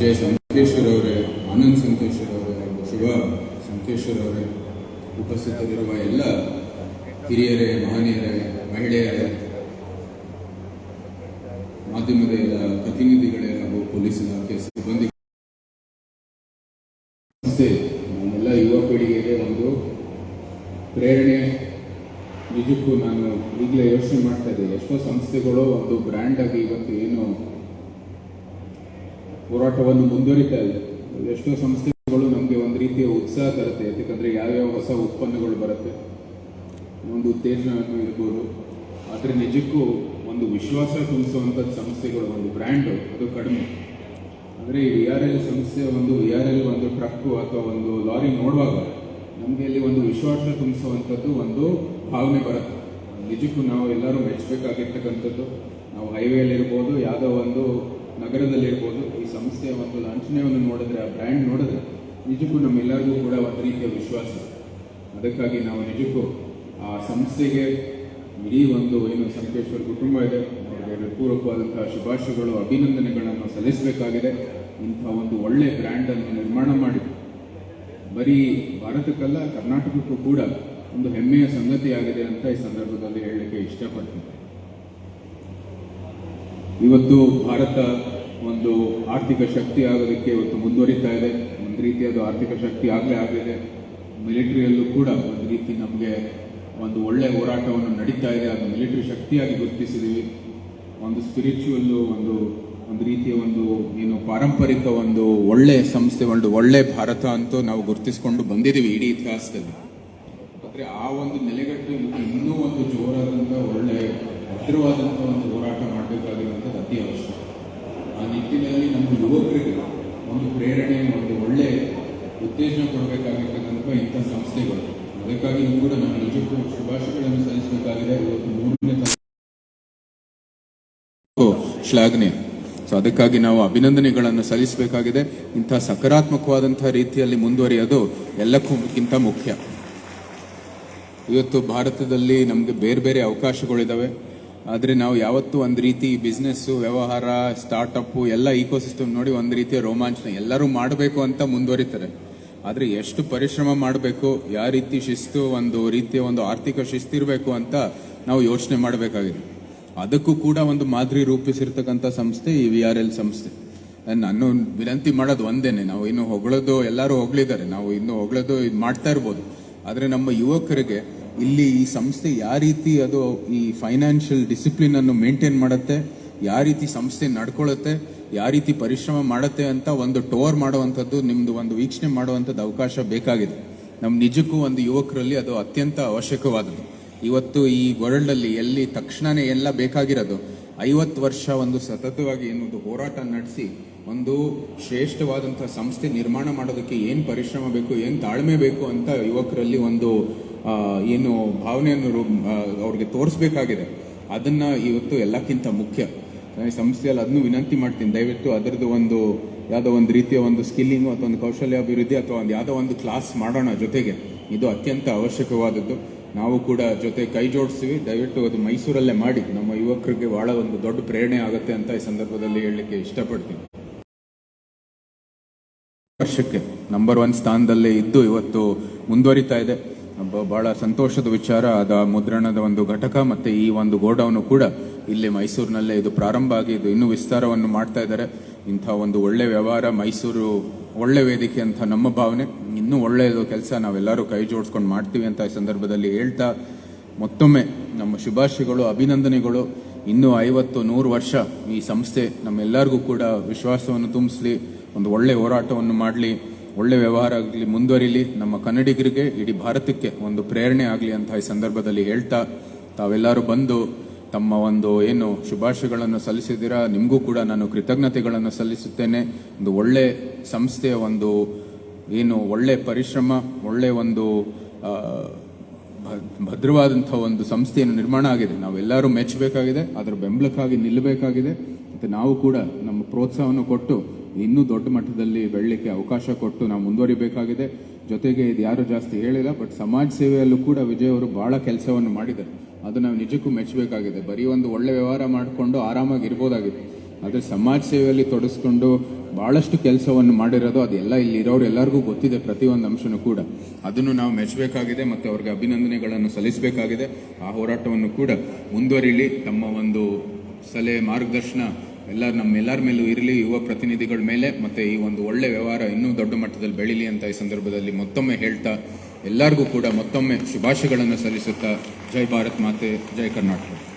ವಿಜಯ್ ಸಂಕೇಶ್ವರ್ ಅವರೇ, ಆನಂದ್ ಸಂಕೇಶ್ವರ್ ಅವರೇ ಹಾಗೂ ಶಿವ ಸಂಕೇಶ್ವರ್ ಅವರೇ, ಉಪಸ್ಥಿತರಿರುವ ಎಲ್ಲ ಹಿರಿಯರೇ, ಮಹನೀಯರೇ, ಮಹಿಳೆಯರೇ, ಮಾಧ್ಯಮದ ಎಲ್ಲ ಪ್ರತಿನಿಧಿಗಳೇ ಹಾಗೂ ಪೊಲೀಸ್ ಇಲಾಖೆ ಸಿಬ್ಬಂದಿ, ನಮ್ಮೆಲ್ಲ ಯುವ ಪೀಳಿಗೆಗೆ ಒಂದು ಪ್ರೇರಣೆ. ನಿಜಕ್ಕೂ ನಾನು ಈಗಲೇ ಯೋಚನೆ ಮಾಡ್ತಾ ಇದ್ದೆ, ಎಷ್ಟೋ ಸಂಸ್ಥೆಗಳು ಒಂದು ಬ್ರ್ಯಾಂಡ್ ಆಗಿ ಇವತ್ತು ಏನು ಹೋರಾಟವನ್ನು ಮುಂದುವರಿತಾ ಇದೆ. ಎಷ್ಟೋ ಸಂಸ್ಥೆಗಳು ನಮಗೆ ಒಂದು ರೀತಿಯ ಉತ್ಸಾಹ ತರುತ್ತೆ, ಯಾಕಂದರೆ ಯಾವ್ಯಾವ ಹೊಸ ಉತ್ಪನ್ನಗಳು ಬರುತ್ತೆ, ಒಂದು ಉತ್ತೇಜನ ಇರ್ಬೋದು. ಆದರೆ ನಿಜಕ್ಕೂ ಒಂದು ವಿಶ್ವಾಸ ತುಂಬಿಸುವಂಥದ್ದು ಸಂಸ್ಥೆಗಳು, ಒಂದು ಬ್ರ್ಯಾಂಡು ಅದು ಕಡಿಮೆ. ಅಂದರೆ ಈ VRL ಸಂಸ್ಥೆ ಒಂದು VRL ಒಂದು ಟ್ರಕ್ಕು ಅಥವಾ ಒಂದು ಲಾರಿ ನೋಡುವಾಗ ನಮಗೆ ಇಲ್ಲಿ ಒಂದು ವಿಶ್ವಾಸ ತುಂಬಿಸುವಂಥದ್ದು ಒಂದು ಭಾವನೆ ಬರುತ್ತೆ. ನಿಜಕ್ಕೂ ನಾವು ಎಲ್ಲರೂ ಮೆಚ್ಚಬೇಕಾಗಿರ್ತಕ್ಕಂಥದ್ದು. ನಾವು ಹೈವೇಲಿರ್ಬೋದು, ಯಾವುದೋ ಒಂದು ನಗರದಲ್ಲಿರ್ಬೋದು, ಈ ಸಂಸ್ಥೆಯ ಒಂದು ಲಾಂಛನವನ್ನು ನೋಡಿದ್ರೆ, ಆ ಬ್ರ್ಯಾಂಡ್ ನೋಡಿದ್ರೆ ನಿಜಕ್ಕೂ ನಮ್ಮೆಲ್ಲರಿಗೂ ಕೂಡ ಒಂದು ರೀತಿಯ ವಿಶ್ವಾಸ. ಅದಕ್ಕಾಗಿ ನಾವು ನಿಜಕ್ಕೂ ಆ ಸಂಸ್ಥೆಗೆ ಇಡೀ ಒಂದು ಏನು ಸಂಕೇಶ್ವರ್ ಕುಟುಂಬ ಇದೆ, ಅವರಿಗೆ ಪೂರ್ವಕವಾದಂತಹ ಶುಭಾಶಯಗಳು, ಅಭಿನಂದನೆಗಳನ್ನು ಸಲ್ಲಿಸಬೇಕಾಗಿದೆ. ಇಂಥ ಒಂದು ಒಳ್ಳೆ ಬ್ರ್ಯಾಂಡನ್ನು ನಿರ್ಮಾಣ ಮಾಡಿ ಬರೀ ಭಾರತಕ್ಕಲ್ಲ, ಕರ್ನಾಟಕಕ್ಕೂ ಕೂಡ ಒಂದು ಹೆಮ್ಮೆಯ ಸಂಗತಿಯಾಗಿದೆ ಅಂತ ಈ ಸಂದರ್ಭದಲ್ಲಿ ಹೇಳಲಿಕ್ಕೆ ಇಷ್ಟಪಡ್ತೀನಿ. ಇವತ್ತು ಭಾರತ ಒಂದು ಆರ್ಥಿಕ ಶಕ್ತಿ ಆಗೋದಕ್ಕೆ ಇವತ್ತು ಮುಂದುವರಿತಾ ಇದೆ. ಒಂದು ರೀತಿಯಾದ ಆರ್ಥಿಕ ಶಕ್ತಿ ಆಗಲೇ ಆಗಿದೆ. ಮಿಲಿಟರಿಯಲ್ಲೂ ಕೂಡ ಒಂದು ರೀತಿ ನಮಗೆ ಒಂದು ಒಳ್ಳೆಯ ಹೋರಾಟವನ್ನು ನಡೀತಾ ಇದೆ. ಅದು ಮಿಲಿಟರಿ ಶಕ್ತಿಯಾಗಿ ಗುರುತಿಸಿದ್ದೀವಿ. ಒಂದು ಸ್ಪಿರಿಚುವಲ್ಲು, ಒಂದು ರೀತಿಯ ಒಂದು ಏನು ಪಾರಂಪರಿಕ ಒಂದು ಒಳ್ಳೆ ಸಂಸ್ಥೆ, ಒಂದು ಒಳ್ಳೆ ಭಾರತ ಅಂತೂ ನಾವು ಗುರುತಿಸಿಕೊಂಡು ಬಂದಿದ್ದೀವಿ ಇಡೀ ಇತಿಹಾಸದಲ್ಲಿ. ಆದರೆ ಆ ಒಂದು ನೆಲೆಗಟ್ಟು ಇನ್ನೂ ಒಂದು ಜೋರಾದಂಥ ಒಳ್ಳೆ ಭದ್ರವಾದಂಥ ಒಂದು ಹೋರಾಟ ಮಾಡಬೇಕಾಗಿರುವಂಥದ್ದು ಅತಿ ಅವಶ್ಯಕ. ಆ ನಿಟ್ಟಿನಲ್ಲಿ ನಮ್ಮ ಯುವಕರಿಗೆ ಒಂದು ಪ್ರೇರಣೆ, ಒಂದು ಒಳ್ಳೆ ಉತ್ತೇಜನ ಕೊಡಬೇಕಾಗಿರ್ತಕ್ಕಂಥ ಇಂಥ ಸಂಸ್ಥೆಗಳು. ಅದಕ್ಕಾಗಿ ಕೂಡ ನಾನು ನಿಜಕ್ಕೂ ಶುಭಾಶಯಗಳನ್ನು ಸಲ್ಲಿಸಬೇಕಾಗಿದೆ. ಇವತ್ತು 3ನೇ ಶ್ಲಾಘನೆ. ಸೊ ಅದಕ್ಕಾಗಿ ನಾವು ಅಭಿನಂದನೆಗಳನ್ನು ಸಲ್ಲಿಸಬೇಕಾಗಿದೆ. ಇಂಥ ಸಕಾರಾತ್ಮಕವಾದಂತಹ ರೀತಿಯಲ್ಲಿ ಮುಂದುವರಿಯೋದು ಎಲ್ಲಕ್ಕಿಂತ ಮುಖ್ಯ. ಇವತ್ತು ಭಾರತದಲ್ಲಿ ನಮಗೆ ಬೇರೆ ಬೇರೆ ಅವಕಾಶಗಳಿದ್ದಾವೆ. ಆದರೆ ನಾವು ಯಾವತ್ತೂ ಒಂದು ರೀತಿ ಬಿಸ್ನೆಸ್ಸು, ವ್ಯವಹಾರ, ಸ್ಟಾರ್ಟಪ್ಪು ಎಲ್ಲ ಇಕೋಸಿಸ್ಟಮ್ ನೋಡಿ ಒಂದು ರೀತಿಯ ರೋಮಾಂಚನ, ಎಲ್ಲರೂ ಮಾಡಬೇಕು ಅಂತ ಮುಂದುವರಿತಾರೆ. ಆದರೆ ಎಷ್ಟು ಪರಿಶ್ರಮ ಮಾಡಬೇಕು, ಯಾವ ರೀತಿ ಶಿಸ್ತು, ಒಂದು ರೀತಿಯ ಒಂದು ಆರ್ಥಿಕ ಶಿಸ್ತಿರಬೇಕು ಅಂತ ನಾವು ಯೋಚನೆ ಮಾಡಬೇಕಾಗಿದೆ. ಅದಕ್ಕೂ ಕೂಡ ಒಂದು ಮಾದರಿ ರೂಪಿಸಿರ್ತಕ್ಕಂಥ ಸಂಸ್ಥೆ ಈ VRL ಸಂಸ್ಥೆ. ನಾನು ವಿನಂತಿ ಮಾಡೋದು ಒಂದೇನೆ, ನಾವು ಇನ್ನು ಹೊಗಳೋದು, ಎಲ್ಲರೂ ಹೊಗಳಿದ್ದಾರೆ, ನಾವು ಇನ್ನು ಹೊಗಳೋದು ಇದು ಮಾಡ್ತಾ ಇರ್ಬೋದು. ಆದರೆ ನಮ್ಮ ಯುವಕರಿಗೆ ಇಲ್ಲಿ ಈ ಸಂಸ್ಥೆ ಯಾವ ರೀತಿ ಅದು ಈ ಫೈನಾನ್ಷಿಯಲ್ ಡಿಸಿಪ್ಲಿನ್ ಅನ್ನು ಮೇಂಟೈನ್ ಮಾಡುತ್ತೆ, ಯಾವ ರೀತಿ ಸಂಸ್ಥೆ ನಡ್ಕೊಳ್ಳುತ್ತೆ, ಯಾವ ರೀತಿ ಪರಿಶ್ರಮ ಮಾಡುತ್ತೆ ಅಂತ ಒಂದು ಟೋರ್ ಮಾಡುವಂಥದ್ದು, ನಿಮ್ಮದು ಒಂದು ವೀಕ್ಷಣೆ ಮಾಡುವಂಥದ್ದು ಅವಕಾಶ ಬೇಕಾಗಿದೆ. ನಮ್ಮ ನಿಜಕ್ಕೂ ಒಂದು ಯುವಕರಲ್ಲಿ ಅದು ಅತ್ಯಂತ ಅವಶ್ಯಕವಾದದ್ದು. ಇವತ್ತು ಈ ವರ್ಲ್ಡಲ್ಲಿ ಎಲ್ಲಿ ತಕ್ಷಣವೇ ಎಲ್ಲ ಬೇಕಾಗಿರೋದು 50 ವರ್ಷ ಒಂದು ಸತತವಾಗಿ ಏನೊಂದು ಹೋರಾಟ ನಡೆಸಿ ಒಂದು ಶ್ರೇಷ್ಠವಾದಂಥ ಸಂಸ್ಥೆ ನಿರ್ಮಾಣ ಮಾಡೋದಕ್ಕೆ ಏನು ಪರಿಶ್ರಮ ಬೇಕು, ಏನು ತಾಳ್ಮೆ ಬೇಕು ಅಂತ ಯುವಕರಲ್ಲಿ ಒಂದು ಏನು ಭಾವನೆಯನ್ನು ಅವ್ರಿಗೆ ತೋರಿಸ್ಬೇಕಾಗಿದೆ. ಅದನ್ನು ಇವತ್ತು ಎಲ್ಲಕ್ಕಿಂತ ಮುಖ್ಯ ಸಂಸ್ಥೆಯಲ್ಲಿ ಅದನ್ನು ವಿನಂತಿ ಮಾಡ್ತೀನಿ. ದಯವಿಟ್ಟು ಅದರದ್ದು ಒಂದು ಯಾವುದೋ ಒಂದು ರೀತಿಯ ಒಂದು ಸ್ಕಿಲ್ಲಿಂಗು ಅಥವಾ ಒಂದು ಕೌಶಲ್ಯಾಭಿವೃದ್ಧಿ ಅಥವಾ ಒಂದು ಯಾವುದೋ ಒಂದು ಕ್ಲಾಸ್ ಮಾಡೋಣ ಜೊತೆಗೆ. ಇದು ಅತ್ಯಂತ ಅವಶ್ಯಕವಾದದ್ದು. ನಾವು ಕೂಡ ಜೊತೆ ಕೈ ಜೋಡಿಸ್ತೀವಿ. ದಯವಿಟ್ಟು ಅದು ಮೈಸೂರಲ್ಲೇ ಮಾಡಿ, ನಮ್ಮ ಯುವಕರಿಗೆ ಬಹಳ ಒಂದು ದೊಡ್ಡ ಪ್ರೇರಣೆ ಆಗುತ್ತೆ ಅಂತ ಈ ಸಂದರ್ಭದಲ್ಲಿ ಹೇಳಲಿಕ್ಕೆ ಇಷ್ಟಪಡ್ತೀನಿ. ವರ್ಷಕ್ಕೆ ನಂಬರ್ 1 ಸ್ಥಾನದಲ್ಲೇ ಇದ್ದು ಇವತ್ತು ಮುಂದುವರಿತಾ ಇದೆ. ಬಹಳ ಸಂತೋಷದ ವಿಚಾರ. ಅದ ಮುದ್ರಣದ ಒಂದು ಘಟಕ ಮತ್ತು ಈ ಒಂದು ಗೋಡೌನು ಕೂಡ ಇಲ್ಲಿ ಮೈಸೂರಿನಲ್ಲೇ ಇದು ಪ್ರಾರಂಭ ಆಗಿ ಇದು ಇನ್ನೂ ವಿಸ್ತಾರವನ್ನು ಮಾಡ್ತಾ ಇದ್ದಾರೆ. ಇಂಥ ಒಂದು ಒಳ್ಳೆ ವ್ಯವಹಾರ, ಮೈಸೂರು ಒಳ್ಳೆ ವೇದಿಕೆ ಅಂತ ನಮ್ಮ ಭಾವನೆ. ಇನ್ನೂ ಒಳ್ಳೆಯದು ಕೆಲಸ ನಾವೆಲ್ಲರೂ ಕೈ ಜೋಡಿಸ್ಕೊಂಡು ಮಾಡ್ತೀವಿ ಅಂತ ಈ ಸಂದರ್ಭದಲ್ಲಿ ಹೇಳ್ತಾ ಮತ್ತೊಮ್ಮೆ ನಮ್ಮ ಶುಭಾಶಯಗಳು, ಅಭಿನಂದನೆಗಳು. ಇನ್ನೂ 50-100 ವರ್ಷ ಈ ಸಂಸ್ಥೆ ನಮ್ಮೆಲ್ಲರಿಗೂ ಕೂಡ ವಿಶ್ವಾಸವನ್ನು ತುಂಬಿಸಲಿ, ಒಂದು ಒಳ್ಳೆ ಹೋರಾಟವನ್ನು ಮಾಡಲಿ, ಒಳ್ಳೆ ವ್ಯವಹಾರ ಆಗಲಿ, ಮುಂದುವರಿಲಿ, ನಮ್ಮ ಕನ್ನಡಿಗರಿಗೆ, ಇಡೀ ಭಾರತಕ್ಕೆ ಒಂದು ಪ್ರೇರಣೆ ಆಗಲಿ ಅಂತ ಈ ಸಂದರ್ಭದಲ್ಲಿ ಹೇಳ್ತಾ, ತಾವೆಲ್ಲರೂ ಬಂದು ತಮ್ಮ ಒಂದು ಏನು ಶುಭಾಶಯಗಳನ್ನು ಸಲ್ಲಿಸಿದ್ದೀರಾ, ನಿಮಗೂ ಕೂಡ ನಾನು ಕೃತಜ್ಞತೆಗಳನ್ನು ಸಲ್ಲಿಸುತ್ತೇನೆ. ಒಂದು ಒಳ್ಳೆ ಸಂಸ್ಥೆಯ ಒಂದು ಏನು ಒಳ್ಳೆ ಪರಿಶ್ರಮ, ಒಳ್ಳೆ ಒಂದು ಭದ್ರವಾದಂಥ ಒಂದು ಸಂಸ್ಥೆಯನ್ನು ನಿರ್ಮಾಣ ಆಗಿದೆ. ನಾವೆಲ್ಲರೂ ಮೆಚ್ಚಬೇಕಾಗಿದೆ, ಅದರ ಬೆಂಬಲಕ್ಕಾಗಿ ನಿಲ್ಲಬೇಕಾಗಿದೆ. ಮತ್ತು ನಾವು ಕೂಡ ನಮ್ಮ ಪ್ರೋತ್ಸಾಹವನ್ನು ಕೊಟ್ಟು ಇನ್ನೂ ದೊಡ್ಡ ಮಟ್ಟದಲ್ಲಿ ಬೆಳಲಿಕ್ಕೆ ಅವಕಾಶ ಕೊಟ್ಟು ನಾವು ಮುಂದುವರಿಬೇಕಾಗಿದೆ. ಜೊತೆಗೆ ಇದು ಯಾರು ಜಾಸ್ತಿ ಹೇಳಿಲ್ಲ, ಬಟ್ ಸಮಾಜ ಸೇವೆಯಲ್ಲೂ ಕೂಡ ವಿಜಯ್ ಅವರು ಭಾಳ ಕೆಲಸವನ್ನು ಮಾಡಿದ್ದಾರೆ. ಅದು ನಾವು ನಿಜಕ್ಕೂ ಮೆಚ್ಚಬೇಕಾಗಿದೆ. ಬರೀ ಒಂದು ಒಳ್ಳೆ ವ್ಯವಹಾರ ಮಾಡಿಕೊಂಡು ಆರಾಮಾಗಿ ಇರ್ಬೋದಾಗಿದೆ, ಆದರೆ ಸಮಾಜ ಸೇವೆಯಲ್ಲಿ ತೊಡಗಿಸ್ಕೊಂಡು ಭಾಳಷ್ಟು ಕೆಲಸವನ್ನು ಮಾಡಿರೋದು ಅದೆಲ್ಲ ಇಲ್ಲಿರೋರು ಎಲ್ಲರಿಗೂ ಗೊತ್ತಿದೆ, ಪ್ರತಿಯೊಂದು ಅಂಶನೂ ಕೂಡ. ಅದನ್ನು ನಾವು ಮೆಚ್ಚಬೇಕಾಗಿದೆ ಮತ್ತು ಅವ್ರಿಗೆ ಅಭಿನಂದನೆಗಳನ್ನು ಸಲ್ಲಿಸಬೇಕಾಗಿದೆ. ಆ ಹೋರಾಟವನ್ನು ಕೂಡ ಮುಂದುವರಿಲಿ. ತಮ್ಮ ಒಂದು ಸಲಹೆ ಮಾರ್ಗದರ್ಶನ ನಮ್ಮೆಲ್ಲರ ಮೇಲೂ ಇರಲಿ, ಯುವ ಪ್ರತಿನಿಧಿಗಳ ಮೇಲೆ, ಮತ್ತು ಈ ಒಂದು ಒಳ್ಳೆ ವ್ಯವಹಾರ ಇನ್ನೂ ದೊಡ್ಡ ಮಟ್ಟದಲ್ಲಿ ಬೆಳೀಲಿ ಅಂತ ಈ ಸಂದರ್ಭದಲ್ಲಿ ಮತ್ತೊಮ್ಮೆ ಹೇಳ್ತಾ ಎಲ್ಲರಿಗೂ ಕೂಡ ಮತ್ತೊಮ್ಮೆ ಶುಭಾಶಯಗಳನ್ನು ಸಲ್ಲಿಸುತ್ತಾ ಜೈ ಭಾರತ್ ಮಾತೆ, ಜೈ ಕರ್ನಾಟಕ.